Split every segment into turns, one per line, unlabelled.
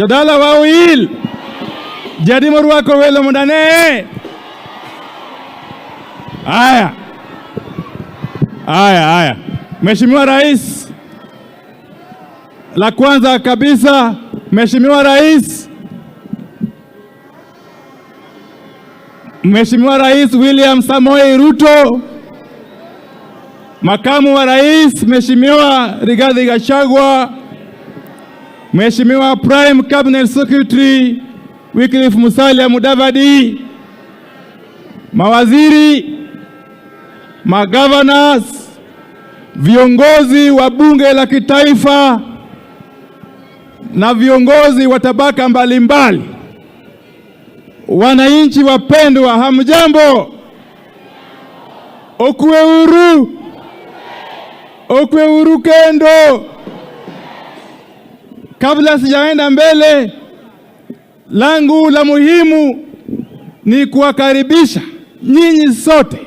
Jadala wawil. Jadi morwako welo mundane. Haya. Mheshimiwa Rais, la kwanza kabisa, Mheshimiwa Rais William Samoei Ruto, Makamu wa Rais Mheshimiwa Rigathi Gachagua, Mheshimiwa Prime Cabinet Secretary Wycliffe Musalia Mudavadi, mawaziri, magovernors, viongozi wa bunge la kitaifa na viongozi wa tabaka mbalimbali, wananchi wapendwa, hamjambo? Okwe uru kendo. Kabla sijaenda mbele, langu la muhimu ni kuwakaribisha nyinyi sote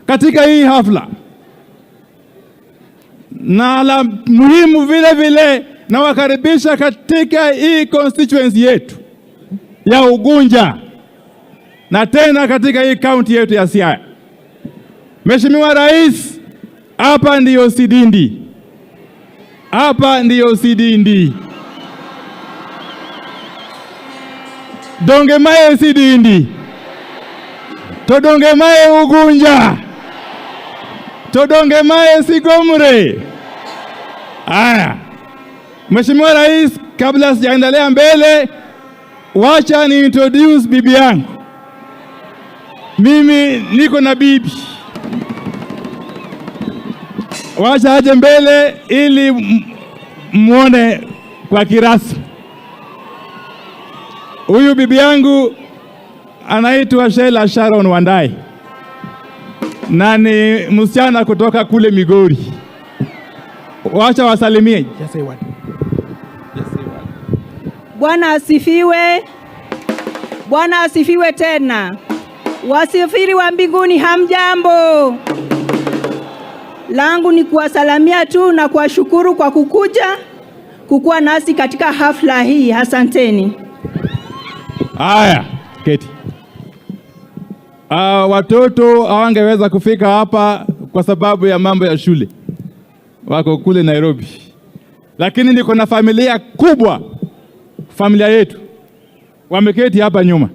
katika hii hafla, na la muhimu vile vile nawakaribisha katika hii constituency yetu ya Ugunja na tena katika hii county yetu ya Siaya. Mheshimiwa Rais, hapa ndiyo Sidindi. Dongemaye Sidindi, todongemaye Ugunja, todongemaye Sigomre. Mheshimiwa Rais, kabla sijaendelea mbele, wacha ni introduce bibi yangu. Mimi niko na bibi. Wacha aje mbele ili muone kwa kirasmi. Huyu bibi yangu anaitwa Sheila Sharon Wandai, na ni msichana kutoka kule Migori. Wacha wasalimie.
Bwana asifiwe. Bwana asifiwe tena. Wasafiri wa mbinguni, hamjambo? Langu ni kuwasalamia tu na kuwashukuru kwa kukuwa nasi katika hafla hii. Asanteni.
Haya, keti. Watoto hawangeweza kufika hapa kwa sababu ya mambo ya shule, wako kule Nairobi, lakini niko na familia kubwa, familia yetu wameketi hapa nyuma.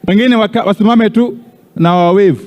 Wengine wasimame tu na wawevu.